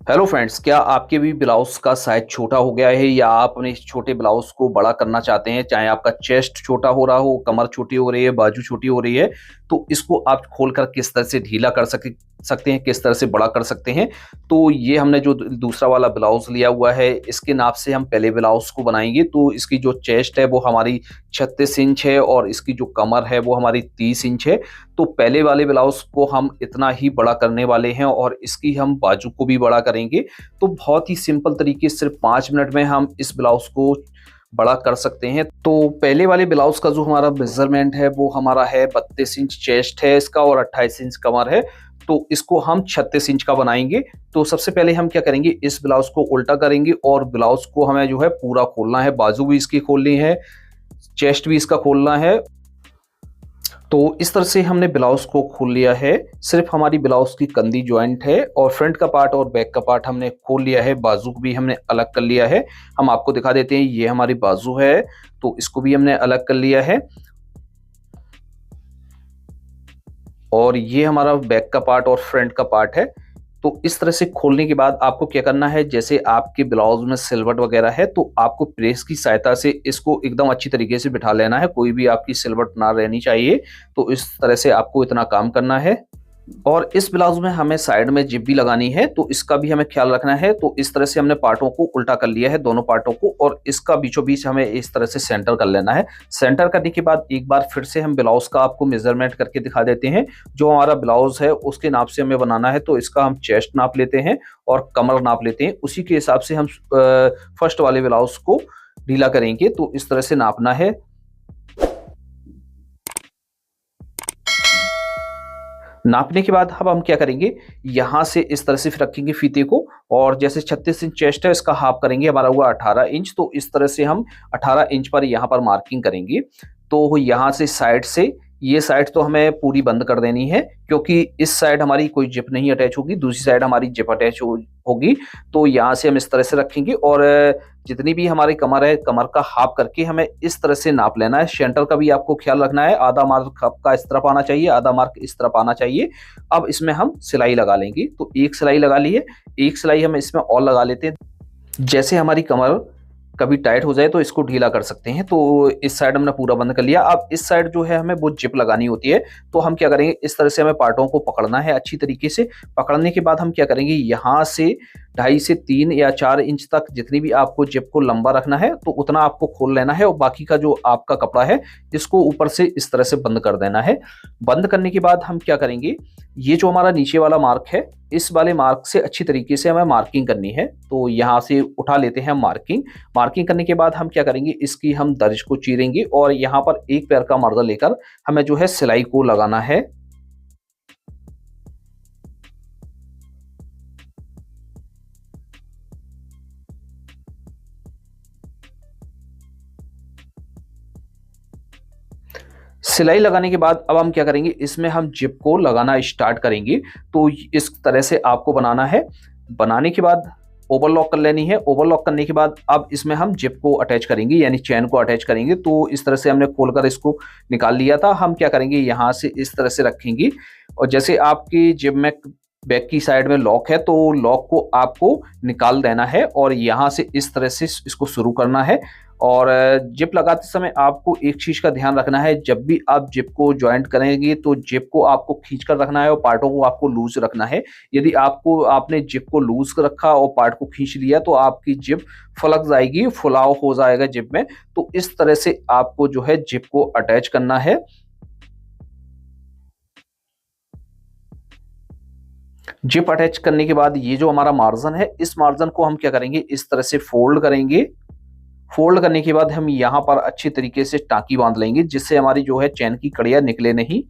Hello friends, क्या आपके भी ब्लाउज का साइज छोटा हो गया है या आप अपने इस छोटे ब्लाउज को बड़ा करना चाहते हैं? चाहे आपका चेस्ट छोटा हो रहा हो, कमर छोटी हो रही है, बाजू छोटी हो रही है, तो इसको आप खोलकर किस तरह से ढीला कर सकते हैं, किस तरह से बड़ा कर सकते हैं। तो ये हमने जो दूसरा वाला ब्लाउज लिया हुआ है, इसके नाप से हम पहले ब्लाउज को बनाएंगे। तो इसकी जो चेस्ट है वो हमारी 36 इंच है और इसकी जो कमर है वो हमारी 30 इंच है। तो पहले वाले ब्लाउज को हम इतना ही बड़ा करने वाले हैं और इसकी हम बाजू को भी बड़ा करेंगे। तो बहुत ही सिंपल तरीके से सिर्फ 5 मिनट में हम इस ब्लाउज को बड़ा कर सकते हैं। तो पहले वाले ब्लाउज का जो हमारा मेजरमेंट है वो हमारा है 32 इंच चेस्ट है इसका और 28 इंच कमर है। तो इसको हम 36 इंच का बनाएंगे। तो सबसे पहले हम क्या करेंगे, इस ब्लाउज को उल्टा करेंगे और ब्लाउज को हमें जो है पूरा खोलना है। बाजू भी इसकी खोलनी है, चेस्ट भी इसका खोलना है। तो इस तरह से हमने ब्लाउज को खोल लिया है। सिर्फ हमारी ब्लाउज की कंधी ज्वाइंट है और फ्रंट का पार्ट और बैक का पार्ट हमने खोल लिया है। बाजू को भी हमने अलग कर लिया है। हम आपको दिखा देते हैं, ये हमारी बाजू है तो इसको भी हमने अलग कर लिया है। और ये हमारा बैक का पार्ट और फ्रंट का पार्ट है। तो इस तरह से खोलने के बाद आपको क्या करना है, जैसे आपके ब्लाउज में सिलवट वगैरह है तो आपको प्रेस की सहायता से इसको एकदम अच्छी तरीके से बिठा लेना है। कोई भी आपकी सिलवट ना रहनी चाहिए। तो इस तरह से आपको इतना काम करना है। और इस ब्लाउज में हमें साइड में जिप भी लगानी है तो इसका भी हमें ख्याल रखना है। तो इस तरह से हमने पार्टों को उल्टा कर लिया है, दोनों पार्टों को, और इसका बीचों बीच हमें इस तरह से सेंटर कर लेना है। सेंटर करने के बाद एक बार फिर से हम ब्लाउज का आपको मेजरमेंट करके दिखा देते हैं। जो हमारा ब्लाउज है उसके नाप से हमें बनाना है। तो इसका हम चेस्ट नाप लेते हैं और कमर नाप लेते हैं। उसी के हिसाब से हम फर्स्ट वाले ब्लाउज को ढीला करेंगे। तो इस तरह से नापना है। नापने के बाद अब हम क्या करेंगे, यहां से इस तरह से रखेंगे फीते को और जैसे 36 इंच चेस्ट है इसका हाफ करेंगे, हमारा हुआ 18 इंच। तो इस तरह से हम 18 इंच पर यहाँ पर मार्किंग करेंगे। तो यहाँ से साइड से ये साइड तो हमें पूरी बंद कर देनी है क्योंकि इस साइड हमारी कोई जिप नहीं अटैच होगी, दूसरी साइड हमारी जिप अटैच होगी। तो यहाँ से हम इस तरह से रखेंगे और जितनी भी हमारी कमर है, कमर का हाफ करके हमें इस तरह से नाप लेना है। सेंटर का भी आपको ख्याल रखना है, आधा मार्क आपका इस तरफ आना चाहिए, आधा मार्क इस तरफ आना चाहिए। अब इसमें हम सिलाई लगा लेंगे। तो एक सिलाई लगा ली है, एक सिलाई हम इसमें और लगा लेते हैं। जैसे हमारी कमर कभी टाइट हो जाए तो इसको ढीला कर सकते हैं। तो इस साइड हमने पूरा बंद कर लिया। अब इस साइड जो है हमें वो जिप लगानी होती है। तो हम क्या करेंगे, इस तरह से हमें पार्टों को पकड़ना है अच्छी तरीके से। पकड़ने के बाद हम क्या करेंगे, यहाँ से 2.5 से 3 या 4 इंच तक जितनी भी आपको जिप को लंबा रखना है तो उतना आपको खोल लेना है और बाकी का जो आपका कपड़ा है इसको ऊपर से इस तरह से बंद कर देना है। बंद करने के बाद हम क्या करेंगे, ये जो हमारा नीचे वाला मार्क है इस वाले मार्क से अच्छी तरीके से हमें मार्किंग करनी है। तो यहाँ से उठा लेते हैं मार्किंग। मार्किंग करने के बाद हम क्या करेंगे, इसकी हम दर्ज को चीरेंगे और यहाँ पर एक पैर का मर्दा लेकर हमें जो है सिलाई को लगाना है। सिलाई लगाने के बाद अब हम क्या करेंगे, इसमें हम जिप को लगाना स्टार्ट करेंगे। तो इस तरह से आपको बनाना है। बनाने के बाद ओवरलॉक कर लेनी है। ओवरलॉक करने के बाद अब इसमें हम जिप को अटैच करेंगे, यानी चैन को अटैच करेंगे। तो इस तरह से हमने खोलकर इसको निकाल लिया था। हम क्या करेंगे, यहाँ से इस तरह से रखेंगे और जैसे आपकी जिप में बैक की साइड में लॉक है तो लॉक को आपको निकाल देना है और यहाँ से इस तरह से इसको शुरू करना है। और जिप लगाते समय आपको एक चीज का ध्यान रखना है, जब भी आप जिप को ज्वाइंट करेंगे तो जिप को आपको खींच कर रखना है और पार्टों को आपको लूज रखना है। यदि आपने जिप को लूज रखा और पार्ट को खींच लिया तो आपकी जिप फलक जाएगी, फुलाव हो जाएगा जिप में। तो इस तरह से आपको जो है जिप को अटैच करना है। जिप अटैच करने के बाद ये जो हमारा मार्जिन है, इस मार्जिन को हम क्या करेंगे, इस तरह से फोल्ड करेंगे। फोल्ड करने के बाद हम यहाँ पर अच्छी तरीके से टाँकी बांध लेंगे जिससे हमारी जो है चैन की कड़ियाँ निकले नहीं।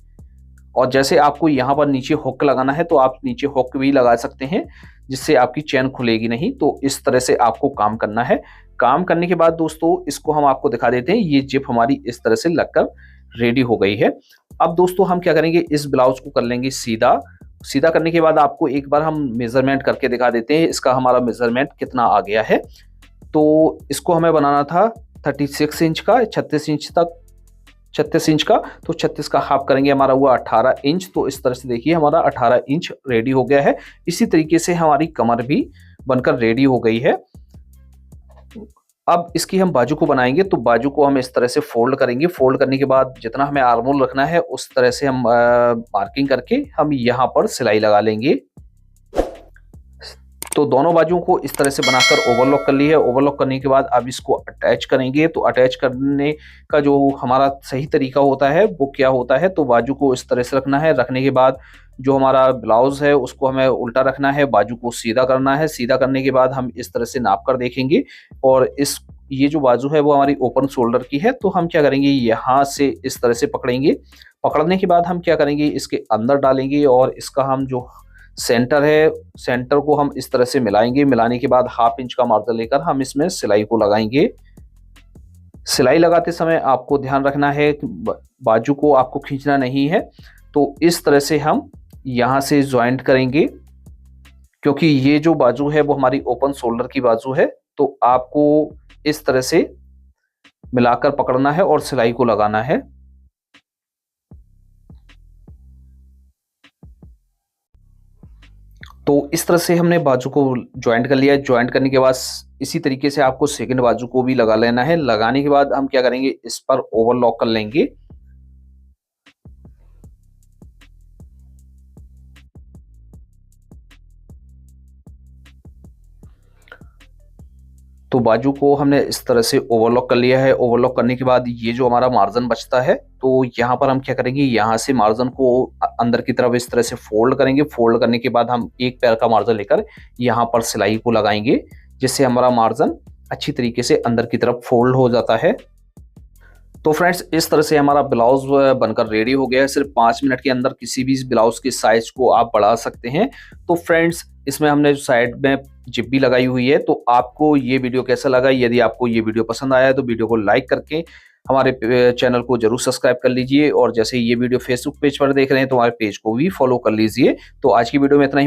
और जैसे आपको यहाँ पर नीचे हुक लगाना है तो आप नीचे हुक भी लगा सकते हैं जिससे आपकी चैन खुलेगी नहीं। तो इस तरह से आपको काम करना है। काम करने के बाद दोस्तों इसको हम आपको दिखा देते हैं। ये जिप हमारी इस तरह से लगकर रेडी हो गई है। अब दोस्तों हम क्या करेंगे, इस ब्लाउज को कर लेंगे सीधा। सीधा करने के बाद आपको एक बार हम मेजरमेंट करके दिखा देते हैं, इसका हमारा मेजरमेंट कितना आ गया है। तो इसको हमें बनाना था 36 इंच का, 36 इंच तक, 36 इंच का। तो 36 का हाफ करेंगे, हमारा हुआ 18 इंच। तो इस तरह से देखिए हमारा 18 इंच रेडी हो गया है। इसी तरीके से हमारी कमर भी बनकर रेडी हो गई है। अब इसकी हम बाजू को बनाएंगे, तो बाजू को हम इस तरह से फोल्ड करेंगे। फोल्ड करने के बाद जितना हमें आर्म होल रखना है उस तरह से हम मार्किंग करके हम यहाँ पर सिलाई लगा लेंगे। तो दोनों बाजुओं को इस तरह से बनाकर ओवरलॉक कर ली है। ओवरलॉक करने के बाद अब इसको अटैच करेंगे। तो अटैच करने का जो हमारा सही तरीका होता है वो क्या होता है, तो बाजू को इस तरह से रखना है। रखने के बाद जो हमारा ब्लाउज है उसको हमें उल्टा रखना है, बाजू को सीधा करना है। सीधा करने के बाद हम इस तरह से नाप कर देखेंगे और ये जो बाजू है वो हमारी ओपन शोल्डर की है। तो हम क्या करेंगे, यहाँ से इस तरह से पकड़ेंगे। पकड़ने के बाद हम क्या करेंगे, इसके अंदर डालेंगे और इसका हम जो सेंटर है, सेंटर को हम इस तरह से मिलाएंगे। मिलाने के बाद 1/2 इंच का मार्जिन लेकर हम इसमें सिलाई को लगाएंगे। सिलाई लगाते समय आपको ध्यान रखना है कि बाजू को आपको खींचना नहीं है। तो इस तरह से हम यहाँ से ज्वाइंट करेंगे, क्योंकि ये जो बाजू है वो हमारी ओपन शोल्डर की बाजू है। तो आपको इस तरह से मिलाकर पकड़ना है और सिलाई को लगाना है। तो इस तरह से हमने बाजू को ज्वाइंट कर लिया है। ज्वाइंट करने के बाद इसी तरीके से आपको सेकंड बाजू को भी लगा लेना है। लगाने के बाद हम क्या करेंगे, इस पर ओवरलॉक कर लेंगे। तो बाजू को हमने इस तरह से ओवरलॉक कर लिया है। ओवरलॉक करने के बाद ये जो हमारा मार्जिन बचता है, तो यहाँ पर हम क्या करेंगे, यहाँ से मार्जिन को अंदर की तरफ इस तरह से फोल्ड करेंगे। फोल्ड करने के बाद हम एक पैर का मार्जिन लेकर यहाँ पर सिलाई को लगाएंगे, जिससे हमारा मार्जिन अच्छी तरीके से अंदर की तरफ फोल्ड हो जाता है। तो फ्रेंड्स, इस तरह से हमारा ब्लाउज बनकर रेडी हो गया है। सिर्फ 5 मिनट के अंदर किसी भी ब्लाउज की साइज को आप बढ़ा सकते हैं। तो फ्रेंड्स, इसमें हमने साइड में जिप भी लगाई हुई है। तो आपको ये वीडियो कैसा लगा? यदि आपको ये वीडियो पसंद आया है तो वीडियो को लाइक करके हमारे चैनल को जरूर सब्सक्राइब कर लीजिए। और जैसे ये वीडियो फेसबुक पेज पर देख रहे हैं तो हमारे पेज को भी फॉलो कर लीजिए। तो आज की वीडियो में इतना ही।